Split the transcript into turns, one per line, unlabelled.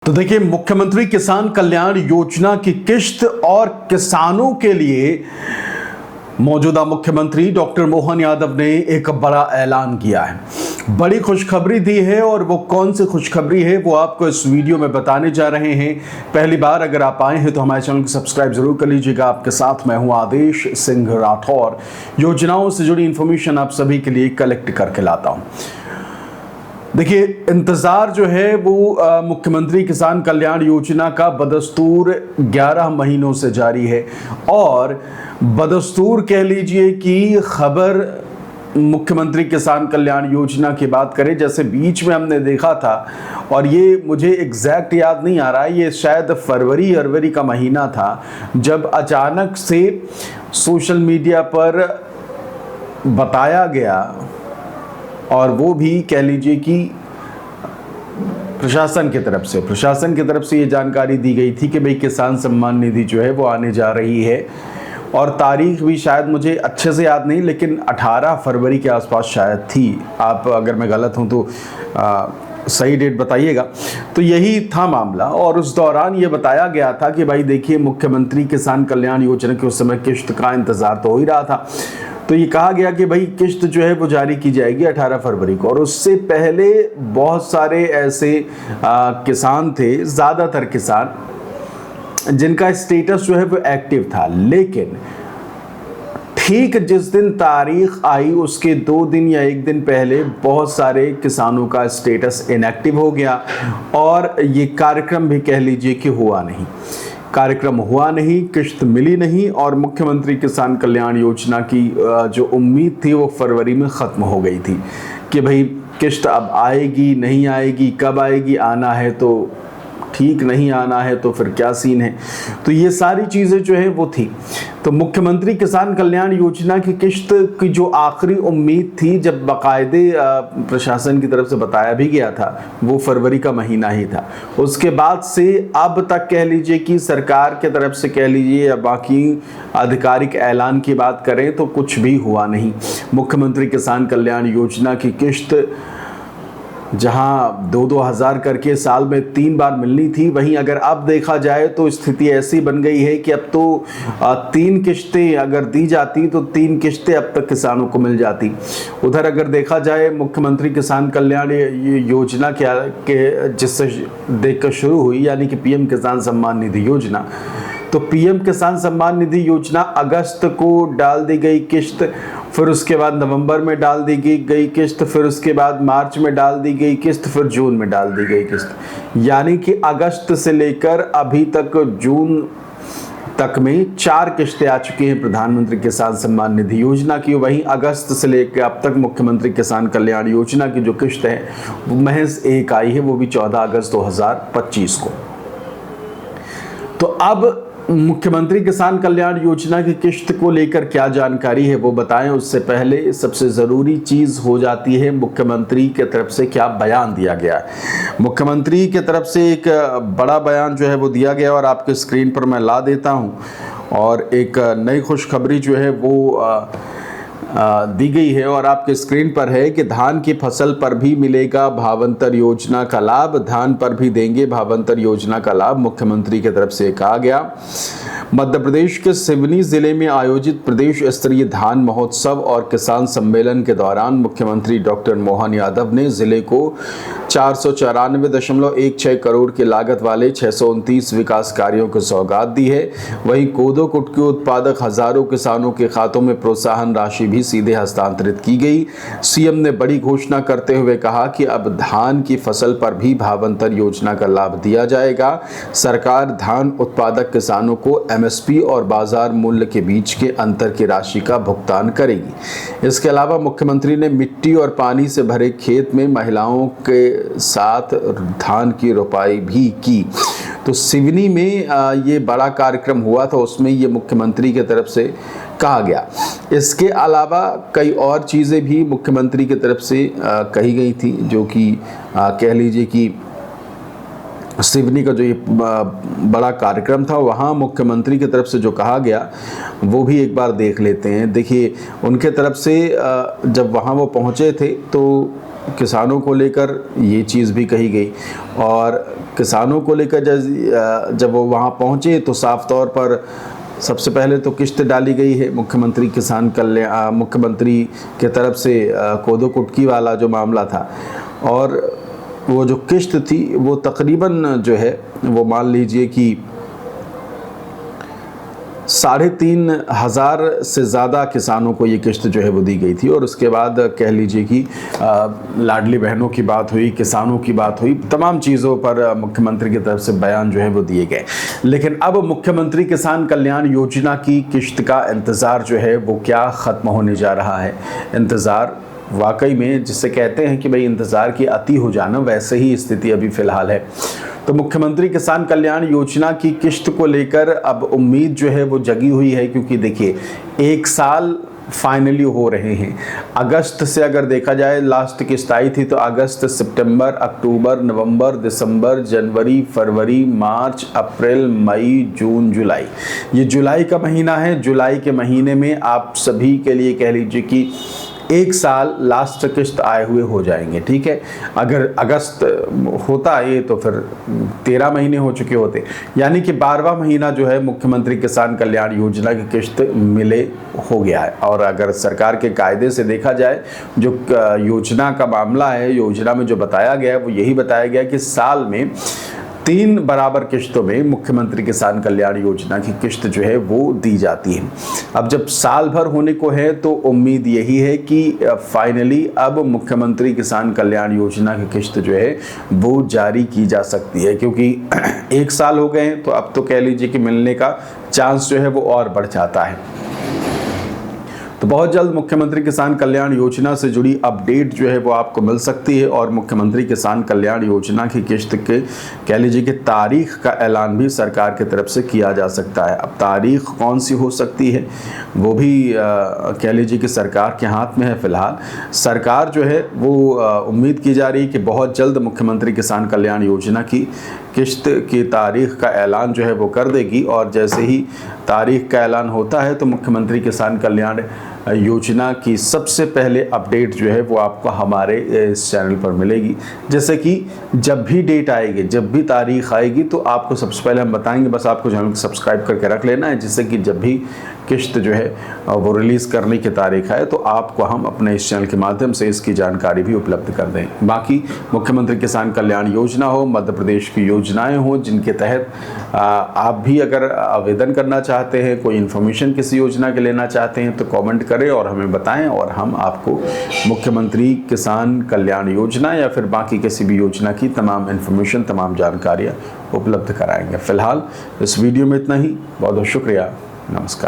तो देखिए, मुख्यमंत्री किसान कल्याण योजना की किश्त और किसानों के लिए मौजूदा मुख्यमंत्री डॉक्टर मोहन यादव ने एक बड़ा ऐलान किया है। बड़ी खुशखबरी दी है और वो कौन सी खुशखबरी है वो आपको इस वीडियो में बताने जा रहे हैं। पहली बार अगर आप आए हैं तो हमारे चैनल को सब्सक्राइब जरूर कर लीजिएगा। आपके साथ मैं हूं आदेश सिंह राठौर। योजनाओं से जुड़ी इंफॉर्मेशन आप सभी के लिए कलेक्ट करके लाता हूं। देखिए, इंतज़ार जो है वो मुख्यमंत्री किसान कल्याण योजना का बदस्तूर 11 महीनों से जारी है और बदस्तूर कह लीजिए कि खबर मुख्यमंत्री किसान कल्याण योजना की बात करें, जैसे बीच में हमने देखा था और ये मुझे एग्जैक्ट याद नहीं आ रहा है, ये शायद फरवरी का महीना था जब अचानक से सोशल मीडिया पर बताया गया और वो भी कह लीजिए कि प्रशासन की तरफ से ये जानकारी दी गई थी कि भाई किसान सम्मान निधि जो है वो आने जा रही है और तारीख भी शायद मुझे अच्छे से याद नहीं, लेकिन 18 फरवरी के आसपास शायद थी। आप अगर मैं गलत हूँ तो सही डेट बताइएगा। तो यही था मामला और उस दौरान ये बताया गया था कि भाई देखिए, मुख्यमंत्री किसान कल्याण योजना के उस समय किश्त का इंतज़ार तो हो ही रहा था। तो ये कहा गया कि भाई किश्त जो है वो जारी की जाएगी 18 फरवरी को, और उससे पहले बहुत सारे ऐसे किसान थे, ज़्यादातर किसान जिनका स्टेटस जो है वो एक्टिव था, लेकिन ठीक जिस दिन तारीख आई उसके 2 दिन या 1 दिन पहले बहुत सारे किसानों का स्टेटस इनएक्टिव हो गया और ये कार्यक्रम भी कह लीजिए कि हुआ नहीं, किश्त मिली नहीं और मुख्यमंत्री किसान कल्याण योजना की जो उम्मीद थी वो फरवरी में ख़त्म हो गई थी कि भाई किश्त अब आएगी नहीं आएगी, कब आएगी, आना है तो ठीक, नहीं आना है तो फिर क्या सीन है। तो ये सारी चीज़ें जो है वो थी। तो मुख्यमंत्री किसान कल्याण योजना की किश्त की जो आखिरी उम्मीद थी, जब बाकायदे प्रशासन की तरफ से बताया भी गया था, वो फरवरी का महीना ही था। उसके बाद से अब तक कह लीजिए कि सरकार के तरफ से कह लीजिए या बाकी आधिकारिक ऐलान की बात करें तो कुछ भी हुआ नहीं। मुख्यमंत्री किसान कल्याण योजना की किश्त जहां 2-2 हज़ार करके साल में 3 बार मिलनी थी, वहीं अगर अब देखा जाए तो स्थिति ऐसी बन गई है कि अब तो 3 किश्तें अगर दी जाती तो 3 किश्तें अब तक किसानों को मिल जाती। उधर अगर देखा जाए मुख्यमंत्री किसान कल्याण योजना के जिससे देखकर शुरू हुई, यानी कि पीएम किसान सम्मान निधि योजना, तो पीएम किसान सम्मान निधि योजना अगस्त को डाल दी गई किश्त, फिर उसके बाद नवंबर में डाल दी गई किश्त, फिर उसके बाद मार्च में डाल दी गई किश्त, फिर जून में डाल दी गई किश्त, यानी कि अगस्त से लेकर अभी तक जून तक में 4 किश्तें आ चुकी हैं प्रधानमंत्री किसान सम्मान निधि योजना की। वहीं अगस्त से लेकर अब तक मुख्यमंत्री किसान कल्याण योजना की जो किश्त है वो महज एक आई है, वो भी 14 अगस्त 2025 को। तो अब मुख्यमंत्री किसान कल्याण योजना की किश्त को लेकर क्या जानकारी है वो बताएं, उससे पहले सबसे ज़रूरी चीज़ हो जाती है मुख्यमंत्री की तरफ से क्या बयान दिया गया है। मुख्यमंत्री की तरफ से एक बड़ा बयान जो है वो दिया गया और आपके स्क्रीन पर मैं ला देता हूं, और एक नई खुशखबरी जो है वो दी गई है और आपके स्क्रीन पर है कि धान की फसल पर भी मिलेगा भावांतर योजना का लाभ, धान पर भी देंगे भावांतर योजना का लाभ, मुख्यमंत्री की तरफ से कहा गया। मध्य प्रदेश के सिवनी जिले में आयोजित प्रदेश स्तरीय धान महोत्सव और किसान सम्मेलन के दौरान मुख्यमंत्री डॉक्टर मोहन यादव ने जिले को 494.16 करोड़ की लागत वाले 629 विकास कार्यों की सौगात दी है। वहीं कोदो कुटकी उत्पादक हजारों किसानों के खातों में प्रोत्साहन राशि भी सीधे हस्तांतरित की गई। सीएम ने बड़ी घोषणा करते हुए कहा कि अब धान की फसल पर भी भावांतर योजना का लाभ दिया जाएगा। सरकार धान उत्पादक किसानों को एमएसपी और बाजार मूल्य के बीच के अंतर की राशि का भुगतान करेगी। इसके अलावा मुख्यमंत्री ने मिट्टी और पानी से भरे खेत में महिलाओं के साथ धान की रोपाई भी की। तो सिवनी में ये बड़ा कार्यक्रम हुआ था, उसमें ये मुख्यमंत्री की तरफ से कहा गया। इसके अलावा कई और चीज़ें भी मुख्यमंत्री की तरफ से कही गई थी, जो कि कह लीजिए कि सिवनी का जो ये बड़ा कार्यक्रम था वहाँ मुख्यमंत्री की तरफ से जो कहा गया वो भी एक बार देख लेते हैं। देखिए, उनके तरफ से जब वहाँ वो पहुँचे थे तो किसानों को लेकर ये चीज़ भी कही गई और किसानों को लेकर जब वो वहाँ पहुँचे तो साफ तौर पर सबसे पहले तो किश्त डाली गई है। मुख्यमंत्री किसान कल्याण मुख्यमंत्री के तरफ से कोदो कुटकी वाला जो मामला था, और वो जो किश्त थी वो तकरीबन जो है वो मान लीजिए कि 3,500 से ज़्यादा किसानों को ये किश्त जो है वो दी गई थी। और उसके बाद कह लीजिए कि लाडली बहनों की बात हुई, किसानों की बात हुई, तमाम चीज़ों पर मुख्यमंत्री की तरफ से बयान जो है वो दिए गए। लेकिन अब मुख्यमंत्री किसान कल्याण योजना की किश्त का इंतज़ार जो है वो क्या ख़त्म होने जा रहा है। इंतज़ार वाकई में जिसे कहते हैं कि भाई इंतज़ार की अति हो जाना, वैसे ही स्थिति अभी फ़िलहाल है। तो मुख्यमंत्री किसान कल्याण योजना की किश्त को लेकर अब उम्मीद जो है वो जगी हुई है, क्योंकि देखिए 1 साल फाइनली हो रहे हैं। अगस्त से अगर देखा जाए लास्ट किश्त आई थी तो अगस्त, सितंबर, अक्टूबर, नवंबर, दिसंबर, जनवरी, फरवरी, मार्च, अप्रैल, मई, जून, जुलाई, ये जुलाई का महीना है। जुलाई के महीने में आप सभी के लिए कह लीजिए कि 1 साल लास्ट किश्त आए हुए हो जाएंगे, ठीक है। अगर अगस्त होता ये तो फिर 13 महीने हो चुके होते, यानी कि 12वां महीना जो है मुख्यमंत्री किसान कल्याण योजना की किश्त मिले हो गया है। और अगर सरकार के कायदे से देखा जाए, जो योजना का मामला है, योजना में जो बताया गया है वो यही बताया गया कि साल में 3 बराबर किश्तों में मुख्यमंत्री किसान कल्याण योजना की किश्त जो है वो दी जाती है। अब जब साल भर होने को है तो उम्मीद यही है कि फाइनली अब मुख्यमंत्री किसान कल्याण योजना की किश्त जो है वो जारी की जा सकती है, क्योंकि 1 साल हो गए हैं तो अब तो कह लीजिए कि मिलने का चांस जो है वो और बढ़ जाता है। तो बहुत जल्द मुख्यमंत्री किसान कल्याण योजना से जुड़ी अपडेट जो है वो आपको मिल सकती है, और मुख्यमंत्री किसान कल्याण योजना की किश्त के कह लीजिए कि तारीख का ऐलान भी सरकार की तरफ से किया जा सकता है। अब तारीख कौन सी हो सकती है वो भी कह लीजिए कि सरकार के हाथ में है। फिलहाल सरकार जो है वो उम्मीद की जा रही है कि बहुत जल्द मुख्यमंत्री किसान कल्याण योजना की किश्त की तारीख का ऐलान जो है वो कर देगी, और जैसे ही तारीख का ऐलान होता है तो मुख्यमंत्री किसान कल्याण योजना की सबसे पहले अपडेट जो है वो आपको हमारे इस चैनल पर मिलेगी। जैसे कि जब भी डेट आएगी, जब भी तारीख आएगी तो आपको सबसे पहले हम बताएंगे। बस आपको चैनल को सब्सक्राइब करके रख लेना है, जिससे कि जब भी किश्त जो है वो रिलीज़ करने की तारीख है तो आपको हम अपने इस चैनल के माध्यम से इसकी जानकारी भी उपलब्ध कर दें। बाकी मुख्यमंत्री किसान कल्याण योजना हो, मध्य प्रदेश की योजनाएं हो जिनके तहत आप भी अगर आवेदन करना चाहते हैं, कोई इन्फॉर्मेशन किसी योजना के लेना चाहते हैं तो कमेंट करें और हमें बताएं, और हम आपको मुख्यमंत्री किसान कल्याण योजना या फिर बाकी किसी भी योजना की तमाम इन्फॉर्मेशन, तमाम जानकारियाँ उपलब्ध कराएंगे। फिलहाल इस वीडियो में इतना ही। बहुत बहुत शुक्रिया। नमस्कार।